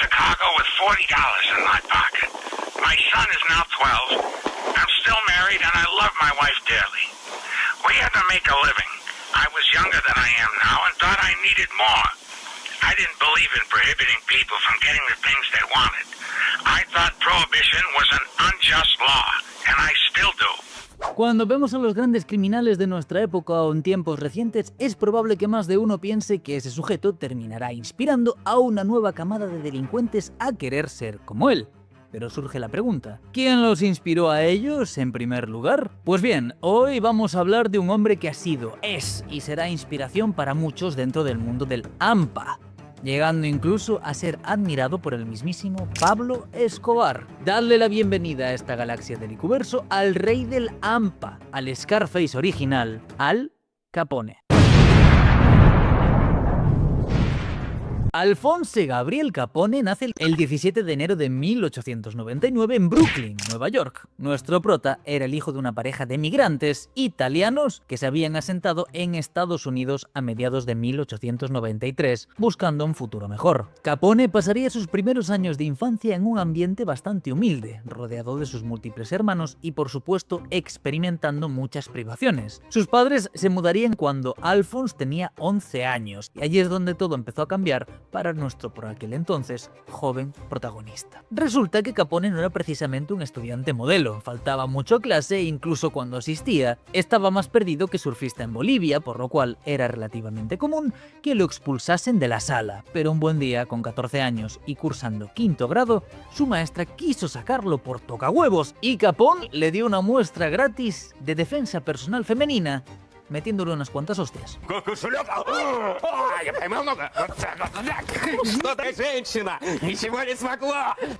Chicago with $40 in my pocket. My son is now 12. I'm still married and I love my wife dearly. We had to make a living. I was younger than I am now and thought I needed more. I didn't believe in prohibiting people from getting the things they wanted. I thought prohibition was an unjust law, and I still do. Cuando vemos a los grandes criminales de nuestra época o en tiempos recientes, es probable que más de uno piense que ese sujeto terminará inspirando a una nueva camada de delincuentes a querer ser como él. Pero surge la pregunta, ¿quién los inspiró a ellos en primer lugar? Pues bien, hoy vamos a hablar de un hombre que ha sido, es y será inspiración para muchos dentro del mundo del AMPA, llegando incluso a ser admirado por el mismísimo Pablo Escobar. Dadle la bienvenida a esta galaxia del Icuverso al rey del AMPA, al Scarface original, Al Capone. Alphonse Gabriel Capone nace el 17 de enero de 1899 en Brooklyn, Nueva York. Nuestro prota era el hijo de una pareja de migrantes italianos que se habían asentado en Estados Unidos a mediados de 1893, buscando un futuro mejor. Capone pasaría sus primeros años de infancia en un ambiente bastante humilde, rodeado de sus múltiples hermanos y, por supuesto, experimentando muchas privaciones. Sus padres se mudarían cuando Alphonse tenía 11 años, y allí es donde todo empezó a cambiar para nuestro por aquel entonces joven protagonista. Resulta que Capone no era precisamente un estudiante modelo, faltaba mucho a clase e incluso cuando asistía estaba más perdido que surfista en Bolivia, por lo cual era relativamente común que lo expulsasen de la sala. Pero un buen día, con 14 años y cursando quinto grado, su maestra quiso sacarlo por tocahuevos y Capone le dio una muestra gratis de defensa personal femenina, metiéndole unas cuantas hostias.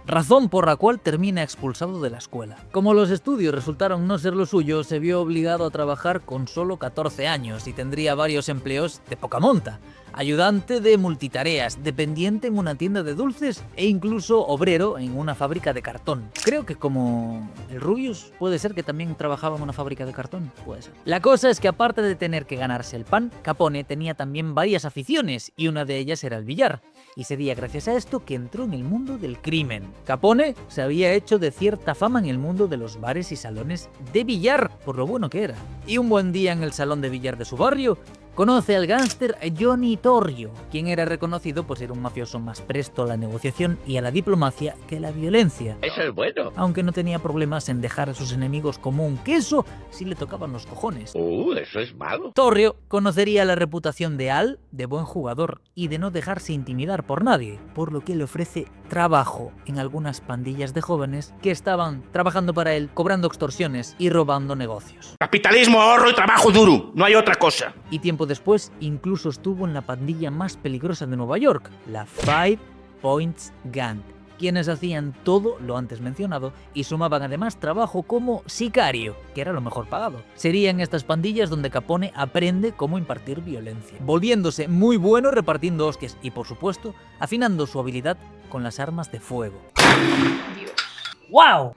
Razón por la cual termina expulsado de la escuela. Como los estudios resultaron no ser lo suyo, se vio obligado a trabajar con solo 14 años y tendría varios empleos de poca monta. Ayudante de multitareas, dependiente en una tienda de dulces e incluso obrero en una fábrica de cartón. Creo que como el Rubius puede ser que también trabajaba en una fábrica de cartón, puede ser. La cosa es que aparte de tener que ganarse el pan, Capone tenía también varias aficiones y una de ellas era el billar. Y sería gracias a esto que entró en el mundo del crimen. Capone se había hecho de cierta fama en el mundo de los bares y salones de billar, por lo bueno que era. Y un buen día en el salón de billar de su barrio, conoce al gángster Johnny Torrio, quien era reconocido por ser un mafioso más presto a la negociación y a la diplomacia que a la violencia. Eso es bueno. Aunque no tenía problemas en dejar a sus enemigos como un queso si le tocaban los cojones. Eso es malo. Torrio conocería la reputación de Al de buen jugador y de no dejarse intimidar por nadie, por lo que le ofrece trabajo en algunas pandillas de jóvenes que estaban trabajando para él, cobrando extorsiones y robando negocios. Capitalismo, ahorro y trabajo duro, no hay otra cosa. Y tiempo después, incluso estuvo en la pandilla más peligrosa de Nueva York, la Five Points Gang, quienes hacían todo lo antes mencionado y sumaban además trabajo como sicario, que era lo mejor pagado. Sería en estas pandillas donde Capone aprende cómo impartir violencia, volviéndose muy bueno repartiendo hostias y, por supuesto, afinando su habilidad con las armas de fuego. Dios. ¡Wow!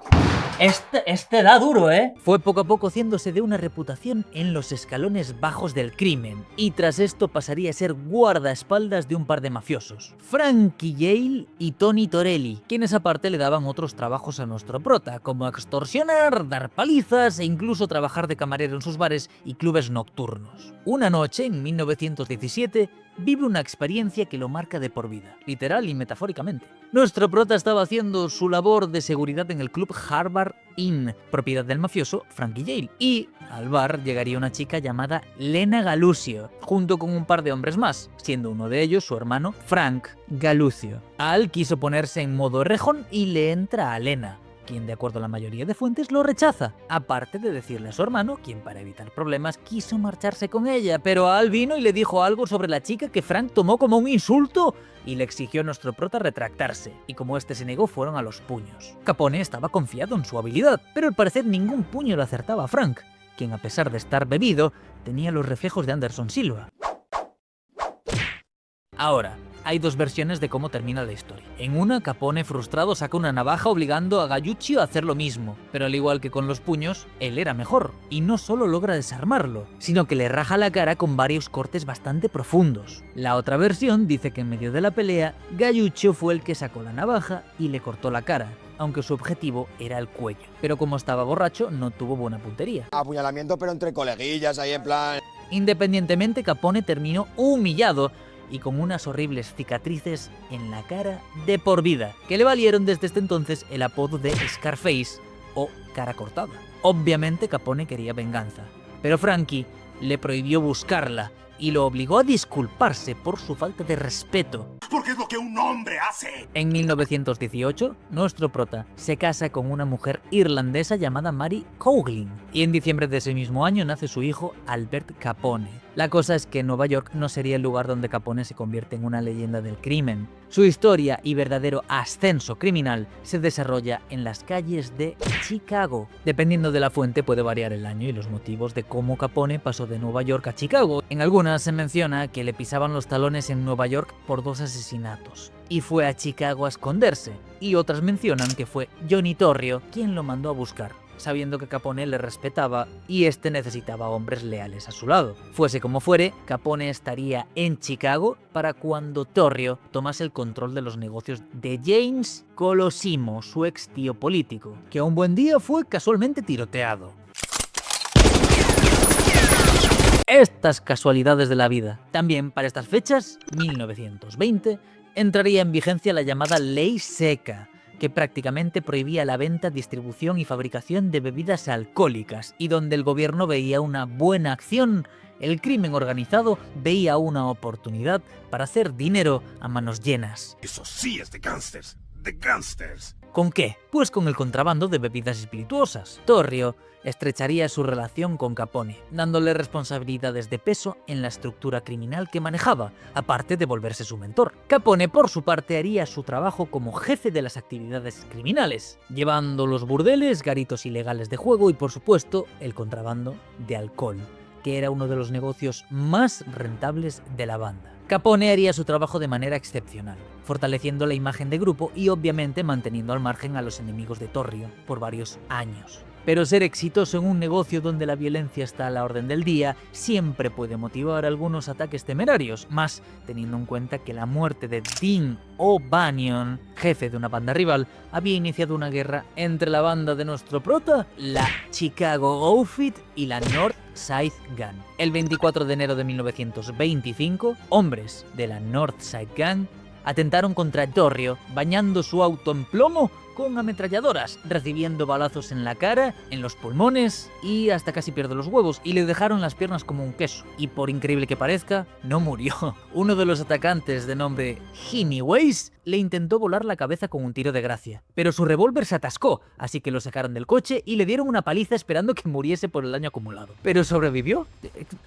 Este da duro, ¿eh? Fue poco a poco haciéndose de una reputación en los escalones bajos del crimen, y tras esto pasaría a ser guardaespaldas de un par de mafiosos, Frankie Yale y Tony Torelli, quienes aparte le daban otros trabajos a nuestro prota, como extorsionar, dar palizas e incluso trabajar de camarero en sus bares y clubes nocturnos. Una noche, en 1917, vive una experiencia que lo marca de por vida, literal y metafóricamente. Nuestro prota estaba haciendo su labor de seguridad en el club Harvard Inn, propiedad del mafioso Frankie Yale, y al bar llegaría una chica llamada Lena Galucio, junto con un par de hombres más, siendo uno de ellos su hermano Frank Galucio. Al quiso ponerse en modo rejón y le entra a Lena, quien de acuerdo a la mayoría de fuentes lo rechaza, aparte de decirle a su hermano, quien para evitar problemas quiso marcharse con ella, pero Al vino y le dijo algo sobre la chica que Frank tomó como un insulto y le exigió a nuestro prota retractarse, y como este se negó fueron a los puños. Capone estaba confiado en su habilidad, pero al parecer ningún puño le acertaba a Frank, quien a pesar de estar bebido, tenía los reflejos de Anderson Silva. Ahora, hay dos versiones de cómo termina la historia. En una, Capone frustrado saca una navaja obligando a Galluccio a hacer lo mismo, pero al igual que con los puños, él era mejor, y no solo logra desarmarlo, sino que le raja la cara con varios cortes bastante profundos. La otra versión dice que en medio de la pelea, Galluccio fue el que sacó la navaja y le cortó la cara, aunque su objetivo era el cuello. Pero como estaba borracho, no tuvo buena puntería. Apuñalamiento pero entre coleguillas, ahí en plan... Independientemente, Capone terminó humillado y con unas horribles cicatrices en la cara de por vida, que le valieron desde este entonces el apodo de Scarface o cara cortada. Obviamente Capone quería venganza, pero Frankie le prohibió buscarla y lo obligó a disculparse por su falta de respeto. Porque es lo que un hombre hace. En 1918, nuestro prota se casa con una mujer irlandesa llamada Mary Coughlin, y en diciembre de ese mismo año nace su hijo Albert Capone. La cosa es que Nueva York no sería el lugar donde Capone se convierte en una leyenda del crimen. Su historia y verdadero ascenso criminal se desarrolla en las calles de Chicago. Dependiendo de la fuente puede variar el año y los motivos de cómo Capone pasó de Nueva York a Chicago. En algunas se menciona que le pisaban los talones en Nueva York por 2 asesinatos y fue a Chicago a esconderse, y otras mencionan que fue Johnny Torrio quien lo mandó a buscar, sabiendo que Capone le respetaba y este necesitaba hombres leales a su lado. Fuese como fuere, Capone estaría en Chicago para cuando Torrio tomase el control de los negocios de James Colosimo, su ex tío político, que un buen día fue casualmente tiroteado. Estas casualidades de la vida. También para estas fechas, 1920, entraría en vigencia la llamada Ley Seca, que prácticamente prohibía la venta, distribución y fabricación de bebidas alcohólicas, y donde el gobierno veía una buena acción, el crimen organizado veía una oportunidad para hacer dinero a manos llenas. Eso sí es de gángsters. De gángsters. ¿Con qué? Pues con el contrabando de bebidas espirituosas. Torrio estrecharía su relación con Capone, dándole responsabilidades de peso en la estructura criminal que manejaba, aparte de volverse su mentor. Capone, por su parte, haría su trabajo como jefe de las actividades criminales, llevando los burdeles, garitos ilegales de juego y, por supuesto, el contrabando de alcohol, que era uno de los negocios más rentables de la banda. Capone haría su trabajo de manera excepcional, fortaleciendo la imagen de grupo y obviamente manteniendo al margen a los enemigos de Torrio por varios años. Pero ser exitoso en un negocio donde la violencia está a la orden del día siempre puede motivar algunos ataques temerarios, más teniendo en cuenta que la muerte de Dean O'Banion, jefe de una banda rival, había iniciado una guerra entre la banda de nuestro prota, la Chicago Outfit, y la North Side Gang. El 24 de enero de 1925, hombres de la North Side Gang atentaron contra Torrio, bañando su auto en plomo con ametralladoras, recibiendo balazos en la cara, en los pulmones y hasta casi pierde los huevos, y le dejaron las piernas como un queso. Y por increíble que parezca, no murió. Uno de los atacantes, de nombre Henny Weiss, le intentó volar la cabeza con un tiro de gracia, pero su revólver se atascó, así que lo sacaron del coche y le dieron una paliza esperando que muriese por el daño acumulado. Pero sobrevivió.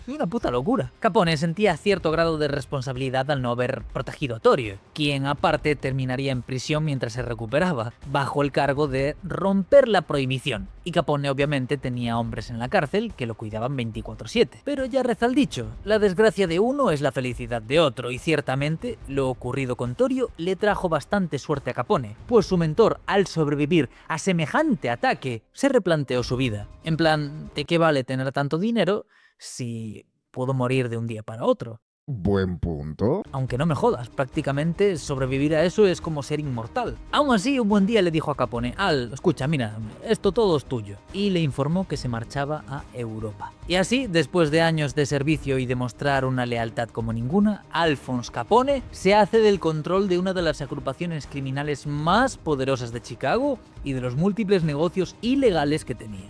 Una puta locura. Capone sentía cierto grado de responsabilidad al no haber protegido a Torrio, quien aparte terminaría en prisión mientras se recuperaba, bajo el cargo de romper la prohibición. Y Capone obviamente tenía hombres en la cárcel que lo cuidaban 24/7. Pero ya reza el dicho, la desgracia de uno es la felicidad de otro, y ciertamente lo ocurrido con Torrio le trajo bastante suerte a Capone, pues su mentor, al sobrevivir a semejante ataque, se replanteó su vida. En plan, ¿de qué vale tener tanto dinero si puedo morir de un día para otro? Buen punto. Aunque no me jodas, prácticamente sobrevivir a eso es como ser inmortal. Aún así, un buen día le dijo a Capone: Al, escucha, mira, esto todo es tuyo. Y le informó que se marchaba a Europa. Y así, después de años de servicio y demostrar una lealtad como ninguna, Alphonse Capone se hace del control de una de las agrupaciones criminales más poderosas de Chicago y de los múltiples negocios ilegales que tenía.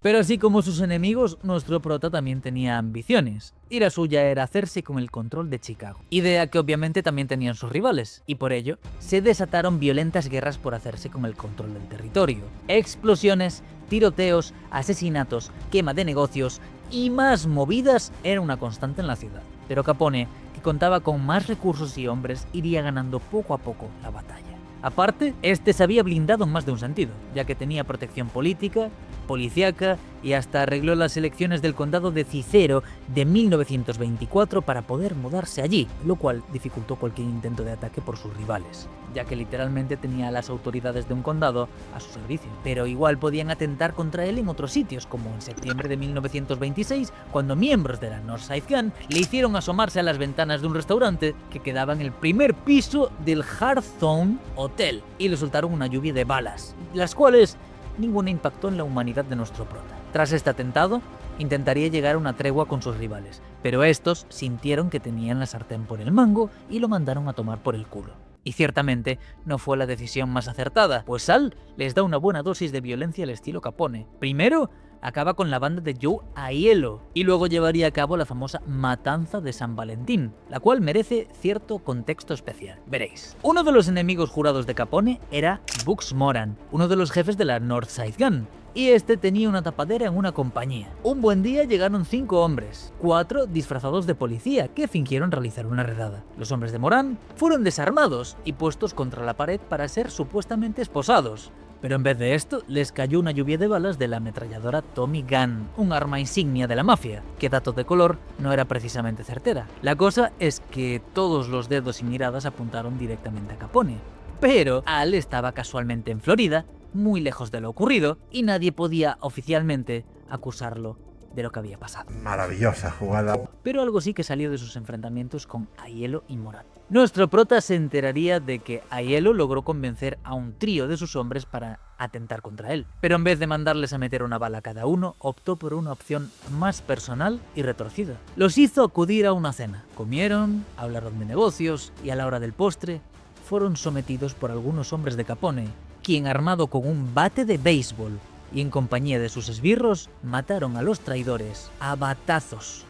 Pero así como sus enemigos, nuestro prota también tenía ambiciones, y la suya era hacerse con el control de Chicago, idea que obviamente también tenían sus rivales, y por ello se desataron violentas guerras por hacerse con el control del territorio. Explosiones, tiroteos, asesinatos, quema de negocios y más movidas era una constante en la ciudad. Pero Capone, que contaba con más recursos y hombres, iría ganando poco a poco la batalla. Aparte, este se había blindado en más de un sentido, ya que tenía protección política, policíaca y hasta arregló las elecciones del condado de Cicero de 1924 para poder mudarse allí, lo cual dificultó cualquier intento de ataque por sus rivales, ya que literalmente tenía a las autoridades de un condado a su servicio. Pero igual podían atentar contra él en otros sitios, como en septiembre de 1926, cuando miembros de la Northside Gang le hicieron asomarse a las ventanas de un restaurante que quedaba en el primer piso del Hawthorne Hotel y le soltaron una lluvia de balas, las cuales ninguna impactó en la humanidad de nuestro prota. Tras este atentado, intentaría llegar a una tregua con sus rivales, pero estos sintieron que tenían la sartén por el mango y lo mandaron a tomar por el culo. Y ciertamente no fue la decisión más acertada, pues Sal les da una buena dosis de violencia al estilo Capone. Primero, acaba con la banda de Joe Aiello y luego llevaría a cabo la famosa matanza de San Valentín, la cual merece cierto contexto especial. Veréis. Uno de los enemigos jurados de Capone era Bugs Moran, uno de los jefes de la Northside Gang, y este tenía una tapadera en una compañía. Un buen día llegaron 5 hombres, 4 disfrazados de policía que fingieron realizar una redada. Los hombres de Moran fueron desarmados y puestos contra la pared para ser supuestamente esposados. Pero en vez de esto, les cayó una lluvia de balas de la ametralladora Tommy Gun, un arma insignia de la mafia, que dato de color no era precisamente certera. La cosa es que todos los dedos y miradas apuntaron directamente a Capone. Pero Al estaba casualmente en Florida, muy lejos de lo ocurrido, y nadie podía oficialmente acusarlo de lo que había pasado. Maravillosa jugada. Pero algo sí que salió de sus enfrentamientos con Aiello y Moran. Nuestro prota se enteraría de que Aiello logró convencer a un trío de sus hombres para atentar contra él, pero en vez de mandarles a meter una bala cada uno, optó por una opción más personal y retorcida. Los hizo acudir a una cena. Comieron, hablaron de negocios y a la hora del postre fueron sometidos por algunos hombres de Capone, quien armado con un bate de béisbol y en compañía de sus esbirros, mataron a los traidores a batazos.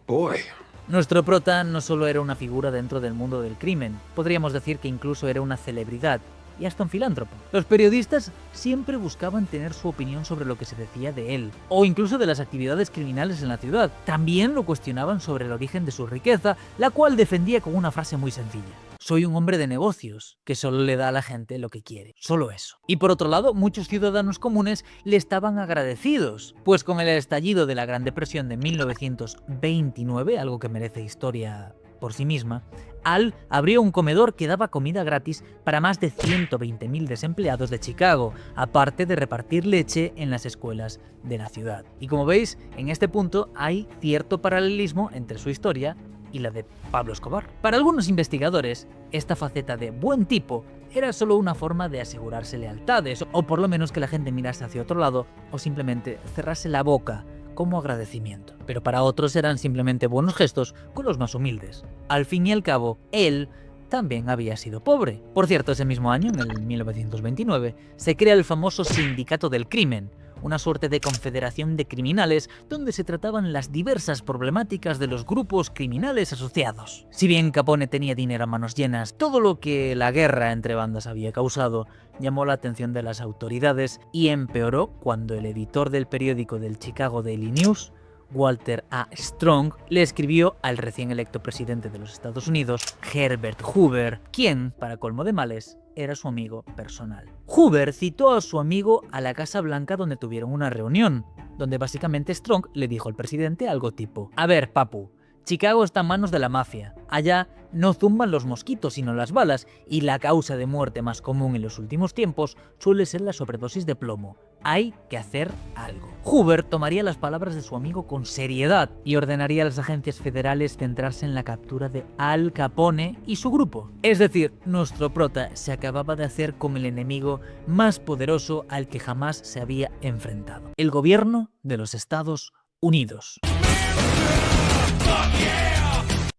Boy. Nuestro prota no solo era una figura dentro del mundo del crimen, podríamos decir que incluso era una celebridad y hasta un filántropo. Los periodistas siempre buscaban tener su opinión sobre lo que se decía de él, o incluso de las actividades criminales en la ciudad. También lo cuestionaban sobre el origen de su riqueza, la cual defendía con una frase muy sencilla: soy un hombre de negocios, que solo le da a la gente lo que quiere, solo eso. Y por otro lado, muchos ciudadanos comunes le estaban agradecidos, pues con el estallido de la Gran Depresión de 1929, algo que merece historia por sí misma, Al abrió un comedor que daba comida gratis para más de 120.000 desempleados de Chicago, aparte de repartir leche en las escuelas de la ciudad. Y como veis, en este punto hay cierto paralelismo entre su historia y la de Pablo Escobar. Para algunos investigadores, esta faceta de buen tipo era solo una forma de asegurarse lealtades, o por lo menos que la gente mirase hacia otro lado, o simplemente cerrase la boca como agradecimiento. Pero para otros eran simplemente buenos gestos con los más humildes. Al fin y al cabo, él también había sido pobre. Por cierto, ese mismo año, en el 1929, se crea el famoso Sindicato del Crimen, una suerte de confederación de criminales donde se trataban las diversas problemáticas de los grupos criminales asociados. Si bien Capone tenía dinero a manos llenas, todo lo que la guerra entre bandas había causado llamó la atención de las autoridades y empeoró cuando el editor del periódico del Chicago Daily News, Walter A. Strong, le escribió al recién electo presidente de los Estados Unidos, Herbert Hoover, quien, para colmo de males, era su amigo personal. Hoover citó a su amigo a la Casa Blanca donde tuvieron una reunión, donde básicamente Strong le dijo al presidente algo tipo: a ver, papu, Chicago está en manos de la mafia. Allá no zumban los mosquitos sino las balas, y la causa de muerte más común en los últimos tiempos suele ser la sobredosis de plomo. Hay que hacer algo. Hoover tomaría las palabras de su amigo con seriedad y ordenaría a las agencias federales centrarse en la captura de Al Capone y su grupo. Es decir, nuestro prota se acababa de hacer con el enemigo más poderoso al que jamás se había enfrentado: el gobierno de los Estados Unidos.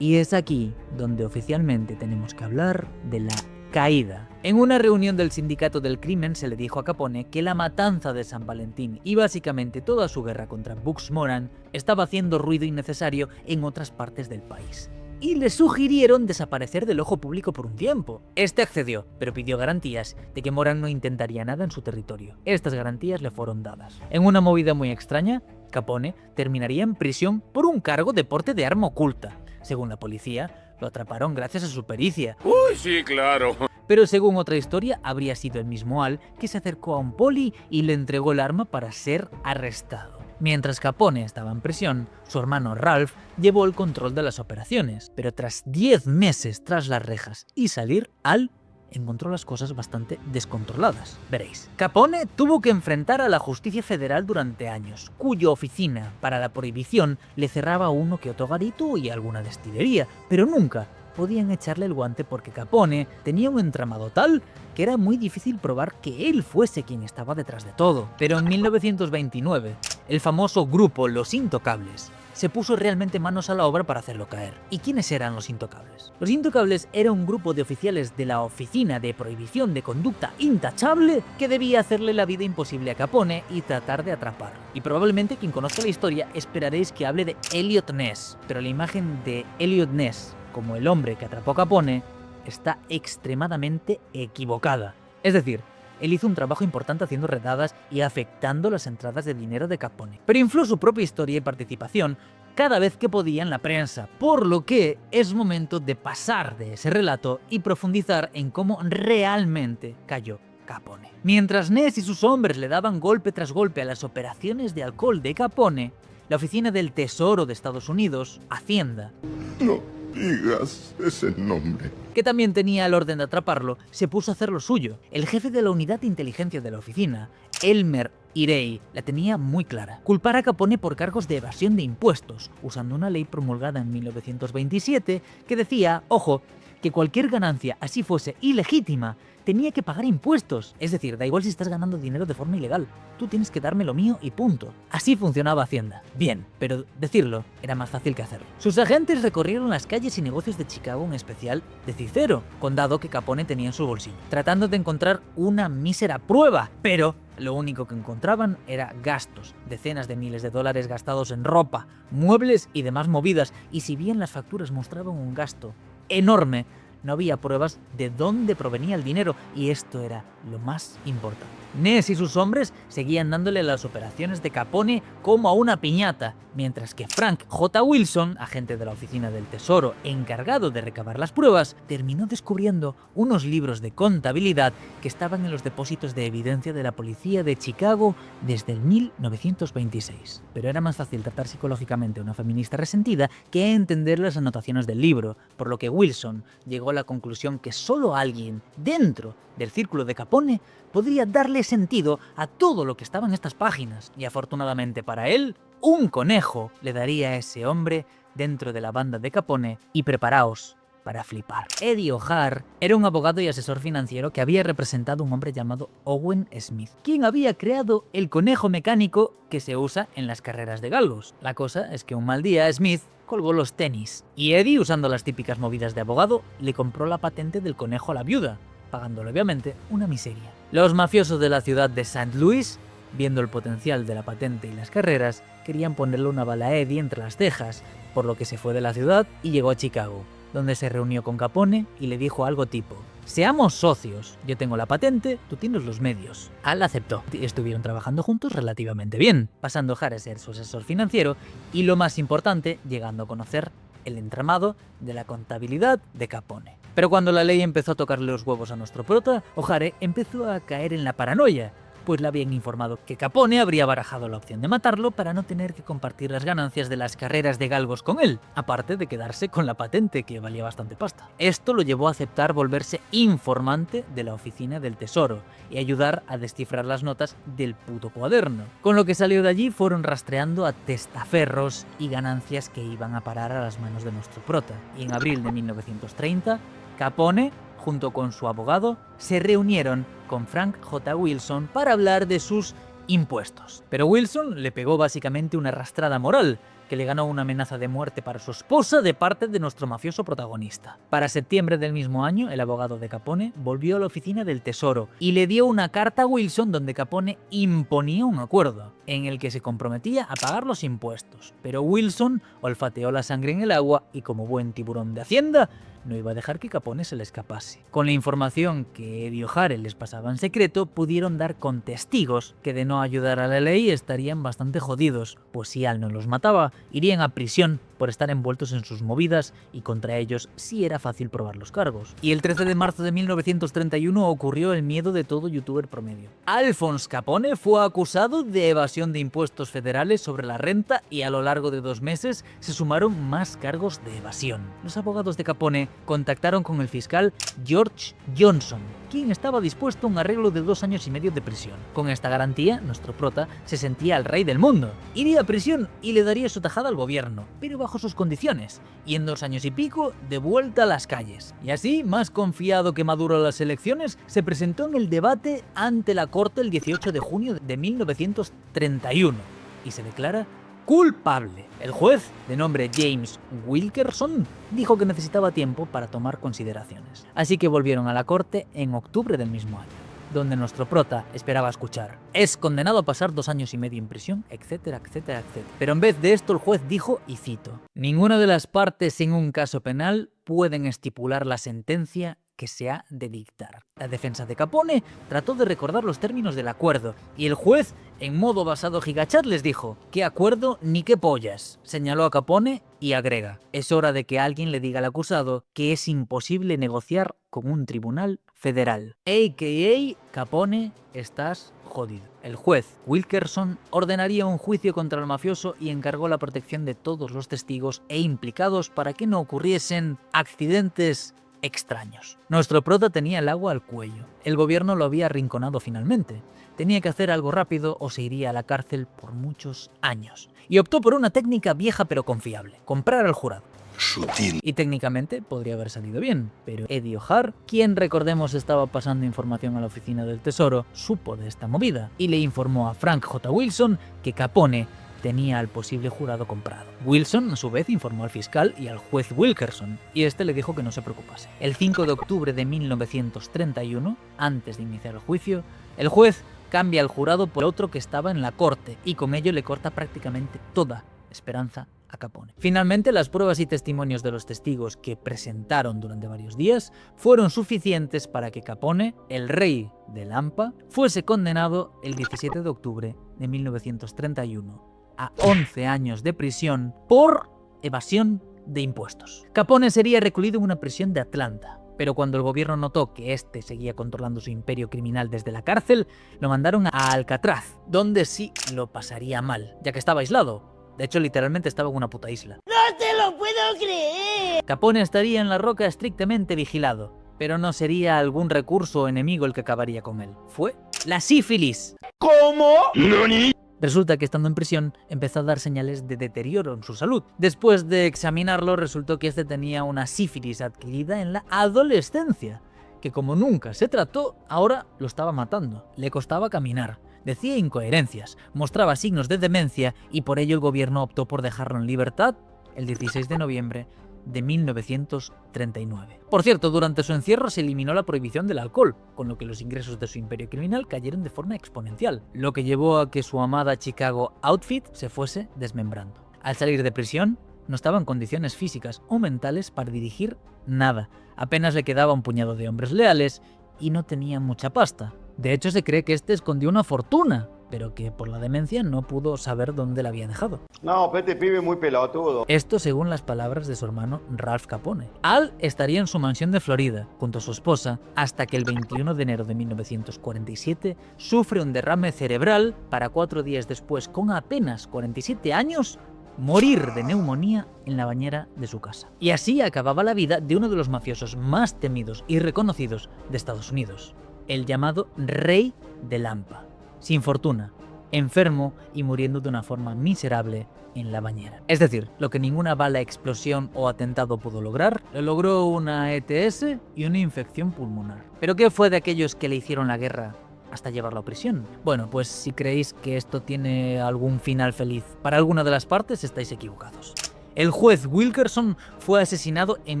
Y es aquí donde oficialmente tenemos que hablar de la caída. En una reunión del Sindicato del Crimen se le dijo a Capone que la matanza de San Valentín y básicamente toda su guerra contra Bugs Moran estaba haciendo ruido innecesario en otras partes del país, y le sugirieron desaparecer del ojo público por un tiempo. Este accedió, pero pidió garantías de que Moran no intentaría nada en su territorio. Estas garantías le fueron dadas. En una movida muy extraña, Capone terminaría en prisión por un cargo de porte de arma oculta. Según la policía, lo atraparon gracias a su pericia. Uy, sí, claro. pero según otra historia habría sido el mismo Al que se acercó a un poli y le entregó el arma para ser arrestado. Mientras Capone estaba en prisión, su hermano Ralph llevó el control de las operaciones, pero tras 10 meses tras las rejas y salir, Al encontró las cosas bastante descontroladas. Veréis. Capone tuvo que enfrentar a la justicia federal durante años, cuya oficina para la prohibición le cerraba uno que otro garito y alguna destilería, pero nunca podían echarle el guante porque Capone tenía un entramado tal que era muy difícil probar que él fuese quien estaba detrás de todo. Pero en 1929, el famoso grupo Los Intocables se puso realmente manos a la obra para hacerlo caer. ¿Y quiénes eran los Intocables? Los Intocables era un grupo de oficiales de la Oficina de Prohibición de Conducta Intachable que debía hacerle la vida imposible a Capone y tratar de atraparlo. Y probablemente quien conozca la historia esperaréis que hable de Eliot Ness, pero la imagen de Eliot Ness como el hombre que atrapó a Capone está extremadamente equivocada. Es decir, él hizo un trabajo importante haciendo redadas y afectando las entradas de dinero de Capone, pero infló su propia historia y participación cada vez que podía en la prensa, por lo que es momento de pasar de ese relato y profundizar en cómo realmente cayó Capone. Mientras Ness y sus hombres le daban golpe tras golpe a las operaciones de alcohol de Capone, la Oficina del Tesoro de Estados Unidos, Hacienda, No digas ese nombre. que también tenía el orden de atraparlo, se puso a hacer lo suyo. El jefe de la unidad de inteligencia de la oficina, Elmer Irey, la tenía muy clara. Culpar a Capone por cargos de evasión de impuestos, usando una ley promulgada en 1927 que decía, ojo, que cualquier ganancia, así fuese ilegítima, tenía que pagar impuestos. Es decir, da igual si estás ganando dinero de forma ilegal, tú tienes que darme lo mío y punto. Así funcionaba Hacienda. Bien, pero decirlo era más fácil que hacerlo. Sus agentes recorrieron las calles y negocios de Chicago, en especial de Cicero, condado que Capone tenía en su bolsillo, tratando de encontrar una mísera prueba, pero lo único que encontraban era gastos, decenas de miles de dólares gastados en ropa, muebles y demás movidas, y si bien las facturas mostraban un gasto enorme, no había pruebas de dónde provenía el dinero, y esto era lo más importante. Ness y sus hombres seguían dándole a las operaciones de Capone como a una piñata, mientras que Frank J. Wilson, agente de la Oficina del Tesoro encargado de recabar las pruebas, terminó descubriendo unos libros de contabilidad que estaban en los depósitos de evidencia de la policía de Chicago desde el 1926. Pero era más fácil tratar psicológicamente a una feminista resentida que entender las anotaciones del libro, por lo que Wilson llegó a la conclusión que solo alguien dentro del círculo de Capone podría darle sentido a todo lo que estaba en estas páginas, y afortunadamente para él, un conejo le daría a ese hombre dentro de la banda de Capone, y preparaos para flipar. Eddie O'Hare era un abogado y asesor financiero que había representado a un hombre llamado Owen Smith, quien había creado el conejo mecánico que se usa en las carreras de galgos. La cosa es que un mal día Smith colgó los tenis, y Eddie, usando las típicas movidas de abogado, le compró la patente del conejo a la viuda, pagándole obviamente una miseria. Los mafiosos de la ciudad de St. Louis, viendo el potencial de la patente y las carreras, querían ponerle una bala a Eddie entre las cejas, por lo que se fue de la ciudad y llegó a Chicago, donde se reunió con Capone y le dijo algo tipo: seamos socios, yo tengo la patente, tú tienes los medios. Al aceptó y estuvieron trabajando juntos relativamente bien, pasando O'Hare a ser su asesor financiero y, lo más importante, llegando a conocer el entramado de la contabilidad de Capone. Pero cuando la ley empezó a tocarle los huevos a nuestro prota, O'Hare empezó a caer en la paranoia, pues le habían informado que Capone habría barajado la opción de matarlo para no tener que compartir las ganancias de las carreras de galgos con él, aparte de quedarse con la patente, que valía bastante pasta. Esto lo llevó a aceptar volverse informante de la Oficina del Tesoro y ayudar a descifrar las notas del puto cuaderno. Con lo que salió de allí fueron rastreando a testaferros y ganancias que iban a parar a las manos de nuestro prota, y en abril de 1930, Capone, junto con su abogado, se reunieron con Frank J. Wilson para hablar de sus impuestos. Pero Wilson le pegó básicamente una arrastrada moral, que le ganó una amenaza de muerte para su esposa de parte de nuestro mafioso protagonista. Para septiembre del mismo año, el abogado de Capone volvió a la Oficina del Tesoro y le dio una carta a Wilson donde Capone imponía un acuerdo en el que se comprometía a pagar los impuestos. Pero Wilson olfateó la sangre en el agua y, como buen tiburón de Hacienda, no iba a dejar que Capone se le escapase. Con la información que Eddie O'Hare les pasaba en secreto, pudieron dar con testigos que, de no ayudar a la ley, estarían bastante jodidos, pues si Al no los mataba, irían a prisión por estar envueltos en sus movidas y contra ellos sí era fácil probar los cargos. Y el 13 de marzo de 1931 ocurrió el miedo de todo youtuber promedio. Alphonse Capone fue acusado de evasión de impuestos federales sobre la renta y a lo largo de 2 meses se sumaron más cargos de evasión. Los abogados de Capone contactaron con el fiscal George Johnson, quien estaba dispuesto a un arreglo de 2 años y medio de prisión. Con esta garantía, nuestro prota se sentía el rey del mundo. Iría a prisión y le daría su tajada al gobierno, pero bajo sus condiciones, y en 2 años y pico, de vuelta a las calles. Y así, más confiado que Maduro a las elecciones, se presentó en el debate ante la corte el 18 de junio de 1931 y se declara culpable. El juez, de nombre James Wilkerson, dijo que necesitaba tiempo para tomar consideraciones. Así que volvieron a la corte en octubre del mismo año, donde nuestro prota esperaba escuchar: es condenado a pasar 2 años y medio en prisión, etcétera, etcétera, etcétera. Pero en vez de esto el juez dijo, y cito: ninguna de las partes en un caso penal pueden estipular la sentencia que se ha de dictar. La defensa de Capone trató de recordar los términos del acuerdo y el juez, en modo basado gigachat, les dijo: ¿qué acuerdo ni qué pollas? Señaló a Capone y agrega: es hora de que alguien le diga al acusado que es imposible negociar con un tribunal federal. A.k.a. Capone, estás jodido. El juez Wilkerson ordenaría un juicio contra el mafioso y encargó la protección de todos los testigos e implicados para que no ocurriesen accidentes extraños. Nuestro prota tenía el agua al cuello. El gobierno lo había arrinconado finalmente. Tenía que hacer algo rápido o se iría a la cárcel por muchos años. Y optó por una técnica vieja pero confiable: comprar al jurado. Sutil. Y técnicamente podría haber salido bien, pero Eddie O'Hare, quien recordemos estaba pasando información a la oficina del Tesoro, supo de esta movida y le informó a Frank J. Wilson que Capone tenía al posible jurado comprado. Wilson, a su vez, informó al fiscal y al juez Wilkerson, y este le dijo que no se preocupase. El 5 de octubre de 1931, antes de iniciar el juicio, el juez cambia al jurado por otro que estaba en la corte, y con ello le corta prácticamente toda esperanza a Capone. Finalmente, las pruebas y testimonios de los testigos que presentaron durante varios días fueron suficientes para que Capone, el rey de Lampa, fuese condenado el 17 de octubre de 1931 a 11 años de prisión por evasión de impuestos. Capone sería recluido en una prisión de Atlanta, pero cuando el gobierno notó que este seguía controlando su imperio criminal desde la cárcel, lo mandaron a Alcatraz, donde sí lo pasaría mal, ya que estaba aislado. De hecho, literalmente estaba en una puta isla. ¡No te lo puedo creer! Capone estaría en la roca estrictamente vigilado, pero no sería algún recurso o enemigo el que acabaría con él. Fue la sífilis. ¿Cómo? ¿Nani? Resulta que estando en prisión empezó a dar señales de deterioro en su salud. Después de examinarlo, resultó que este tenía una sífilis adquirida en la adolescencia, que como nunca se trató, ahora lo estaba matando. Le costaba caminar, decía incoherencias, mostraba signos de demencia y por ello el gobierno optó por dejarlo en libertad el 16 de noviembre de 1939. Por cierto, durante su encierro se eliminó la prohibición del alcohol, con lo que los ingresos de su imperio criminal cayeron de forma exponencial, lo que llevó a que su amada Chicago Outfit se fuese desmembrando. Al salir de prisión, no estaba en condiciones físicas o mentales para dirigir nada, apenas le quedaba un puñado de hombres leales y no tenía mucha pasta. De hecho, se cree que este escondió una fortuna, pero que por la demencia no pudo saber dónde la había dejado. No, este pibe es muy pelotudo. Esto según las palabras de su hermano Ralph Capone. Al estaría en su mansión de Florida, junto a su esposa, hasta que el 21 de enero de 1947 sufre un derrame cerebral para 4 días después, con apenas 47 años, morir de neumonía en la bañera de su casa. Y así acababa la vida de uno de los mafiosos más temidos y reconocidos de Estados Unidos, el llamado Rey de Lampa. Sin fortuna, enfermo y muriendo de una forma miserable en la bañera. Es decir, lo que ninguna bala, explosión o atentado pudo lograr, lo logró una ETS y una infección pulmonar. ¿Pero qué fue de aquellos que le hicieron la guerra hasta llevarlo a prisión? Bueno, pues si creéis que esto tiene algún final feliz para alguna de las partes, estáis equivocados. El juez Wilkerson fue asesinado en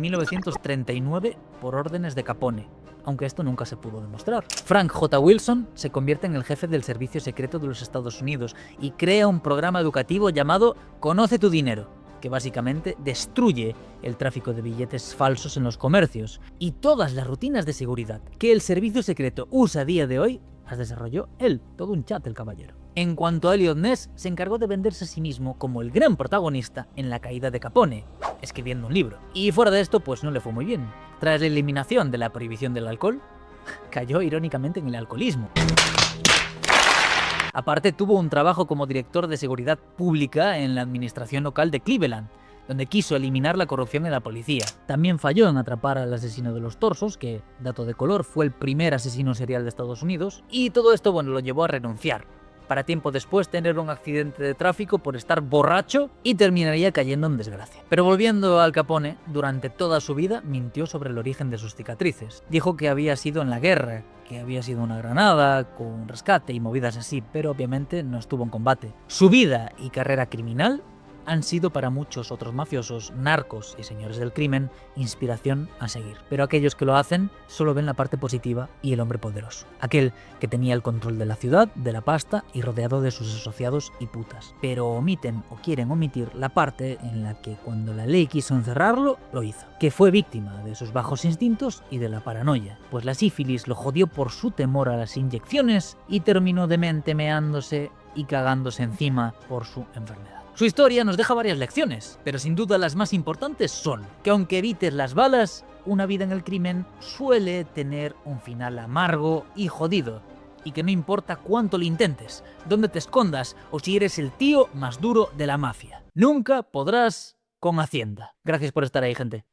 1939 por órdenes de Capone, aunque esto nunca se pudo demostrar. Frank J. Wilson se convierte en el jefe del Servicio Secreto de los Estados Unidos y crea un programa educativo llamado Conoce tu dinero, que básicamente destruye el tráfico de billetes falsos en los comercios y todas las rutinas de seguridad que el servicio secreto usa a día de hoy las desarrolló él, todo un chat el caballero. En cuanto a Eliot Ness, se encargó de venderse a sí mismo como el gran protagonista en la caída de Capone, escribiendo un libro. Y fuera de esto, pues no le fue muy bien. Tras la eliminación de la prohibición del alcohol, cayó irónicamente en el alcoholismo. Aparte, tuvo un trabajo como director de seguridad pública en la administración local de Cleveland, donde quiso eliminar la corrupción en la policía. También falló en atrapar al asesino de los torsos, que, dato de color, fue el primer asesino serial de Estados Unidos, y todo esto, bueno, lo llevó a renunciar, para tiempo después tener un accidente de tráfico por estar borracho y terminaría cayendo en desgracia. Pero volviendo al Capone, durante toda su vida mintió sobre el origen de sus cicatrices. Dijo que había sido en la guerra, que había sido una granada, con rescate y movidas así, pero obviamente no estuvo en combate. Su vida y carrera criminal han sido para muchos otros mafiosos, narcos y señores del crimen inspiración a seguir. Pero aquellos que lo hacen solo ven la parte positiva y el hombre poderoso. Aquel que tenía el control de la ciudad, de la pasta y rodeado de sus asociados y putas. Pero omiten o quieren omitir la parte en la que cuando la ley quiso encerrarlo, lo hizo. Que fue víctima de sus bajos instintos y de la paranoia. Pues la sífilis lo jodió por su temor a las inyecciones y terminó demente meándose y cagándose encima por su enfermedad. Su historia nos deja varias lecciones, pero sin duda las más importantes son que aunque evites las balas, una vida en el crimen suele tener un final amargo y jodido, y que no importa cuánto lo intentes, dónde te escondas o si eres el tío más duro de la mafia, nunca podrás con Hacienda. Gracias por estar ahí, gente.